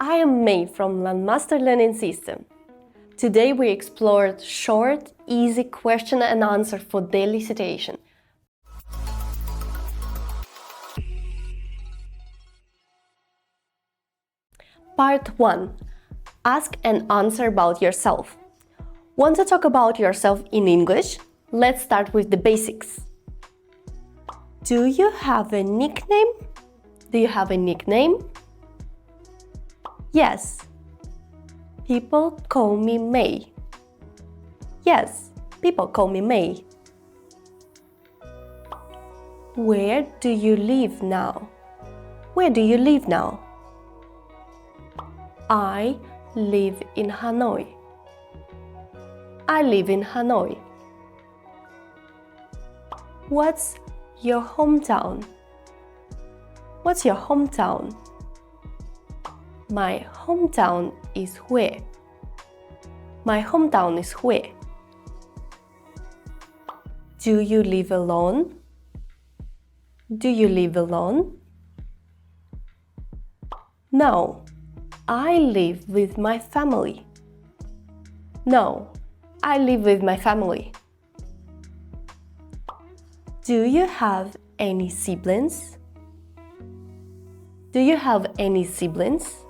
I am May from Langmaster learning system. Today we explored short, easy question and answer for daily citation. Part 1. Ask and answer about yourself. Want to talk about yourself in English? Let's start with the basics. Do you have a nickname? Do you have a nickname? Yes. People call me May. Yes, people call me May. Where do you live now? Where do you live now? I live in Hanoi. I live in Hanoi. What's your hometown? What's your hometown? My hometown is Hue. My hometown is Hue. Do you live alone? Do you live alone? No, I live with my family. No, I live with my family. Do you have any siblings? Do you have any siblings?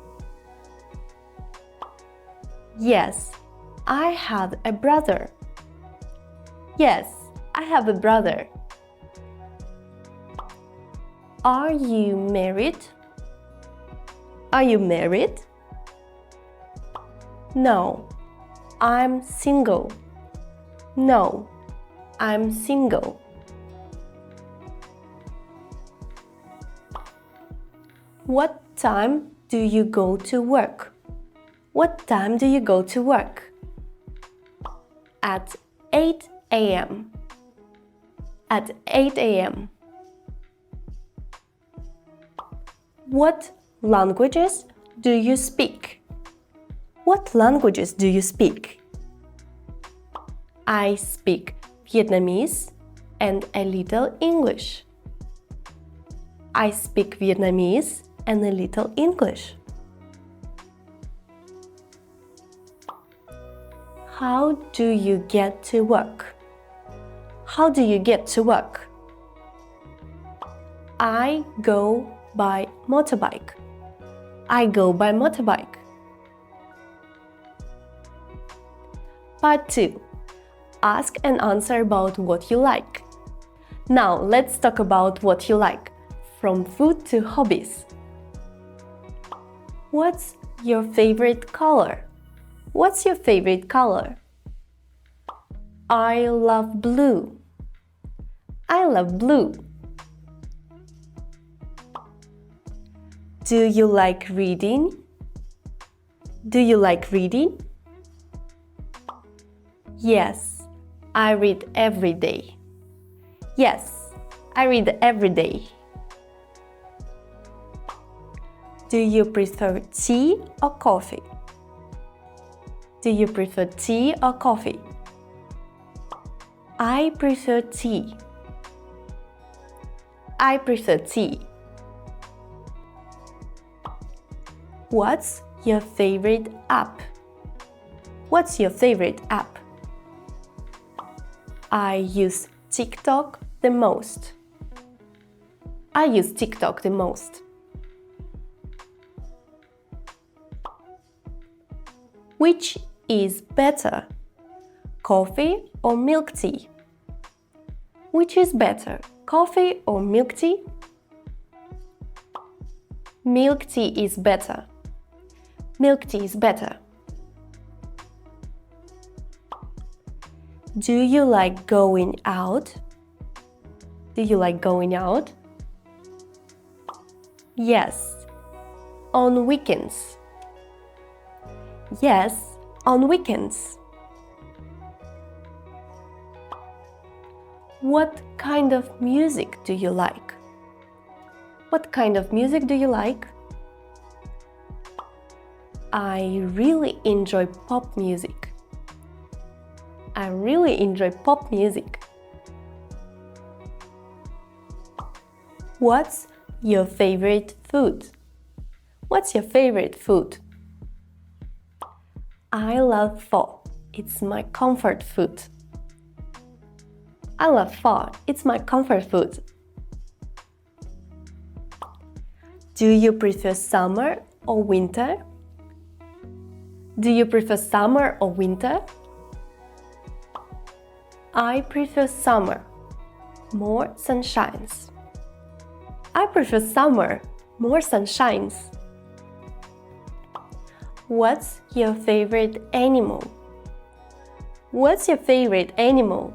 Yes, I have a brother. Yes, I have a brother. Are you married? Are you married? No, I'm single. No, I'm single. What time do you go to work? What time do you go to work? At 8 a.m. At 8 a.m. What languages do you speak? What languages do you speak? I speak Vietnamese and a little English. I speak Vietnamese and a little English. How do you get to work? How do you get to work? I go by motorbike. I go by motorbike. Part 2. Ask and answer about what you like. Now let's talk about what you like, from food to hobbies. What's your favorite color? What's your favorite color? I love blue. I love blue. Do you like reading? Do you like reading? Yes, I read every day. Yes, I read every day. Do you prefer tea or coffee? Do you prefer tea or coffee? I prefer tea. I prefer tea. What's your favorite app? What's your favorite app? I use TikTok the most. I use TikTok the most. Which is better, coffee or milk tea? Which is better, coffee or milk tea? Milk tea is better. Milk tea is better. Do you like going out? Do you like going out? Yes, on weekends. Yes, on weekends. What kind of music do you like? What kind of music do you like? I really enjoy pop music. I really enjoy pop music. What's your favorite food? What's your favorite food? I love pho. It's my comfort food. I love pho. It's my comfort food. Do you prefer summer or winter? Do you prefer summer or winter? I prefer summer. More sunshines. I prefer summer. More sunshines. What's your favorite animal? What's your favorite animal?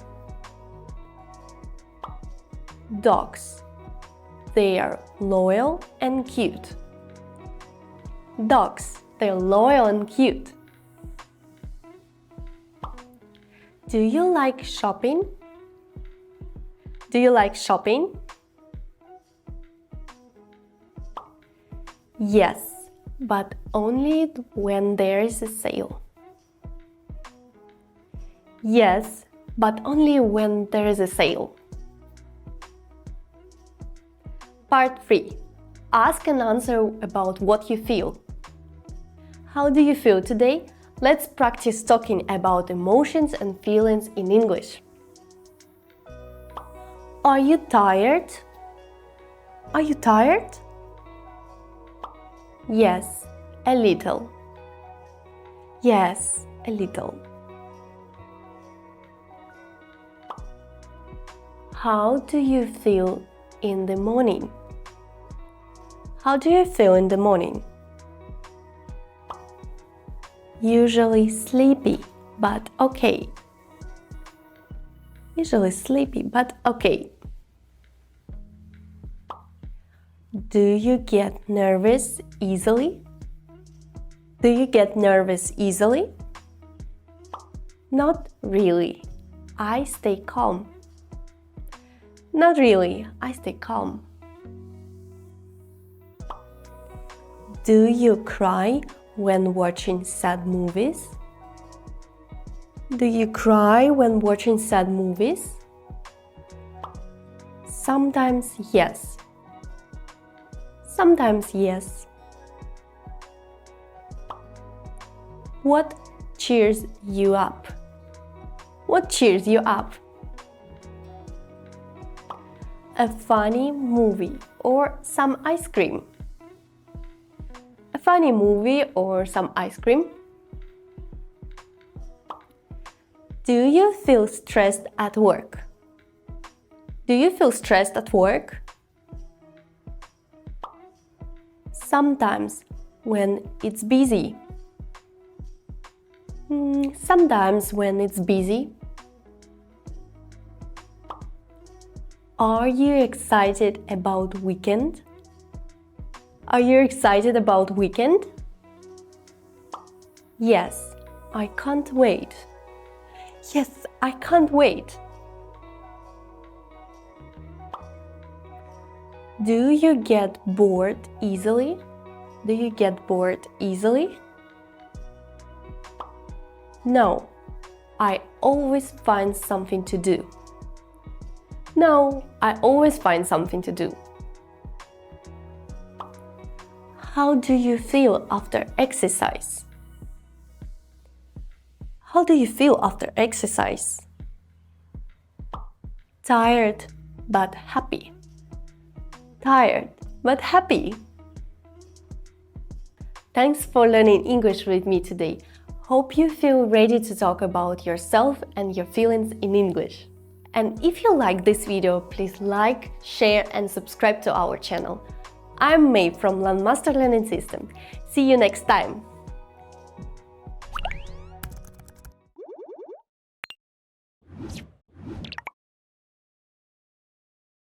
Dogs. They are loyal and cute. Dogs. They're loyal and cute. Do you like shopping? Do you like shopping? Yes, but only when there is a sale. Yes, but only when there is a sale. Part 3. Ask and answer about what you feel. How do you feel today? Let's practice talking about emotions and feelings in English. Are you tired? Are you tired? Yes, a little. Yes, a little. How do you feel in the morning? How do you feel in the morning? Usually sleepy, but okay. Usually sleepy, but okay. Do you get nervous easily? Do you get nervous easily? Not really. I stay calm. Not really. I stay calm. Do you cry when watching sad movies? Do you cry when watching sad movies? Sometimes yes. Sometimes yes. What cheers you up? What cheers you up? A funny movie or some ice cream. A funny movie or some ice cream. Do you feel stressed at work? Do you feel stressed at work? Sometimes when it's busy. Sometimes when it's busy. Are you excited about weekend? Are you excited about weekend? Yes, I can't wait. Yes, I can't wait. Do you get bored easily? Do you get bored easily? No, I always find something to do. No, I always find something to do. How do you feel after exercise? How do you feel after exercise? Tired but happy. Tired but happy. Thanks for learning English with me today. Hope you feel ready to talk about yourself and your feelings in English. And if you like this video, please like, share and subscribe to our channel. I'm May from Langmaster Learning System. See you next time!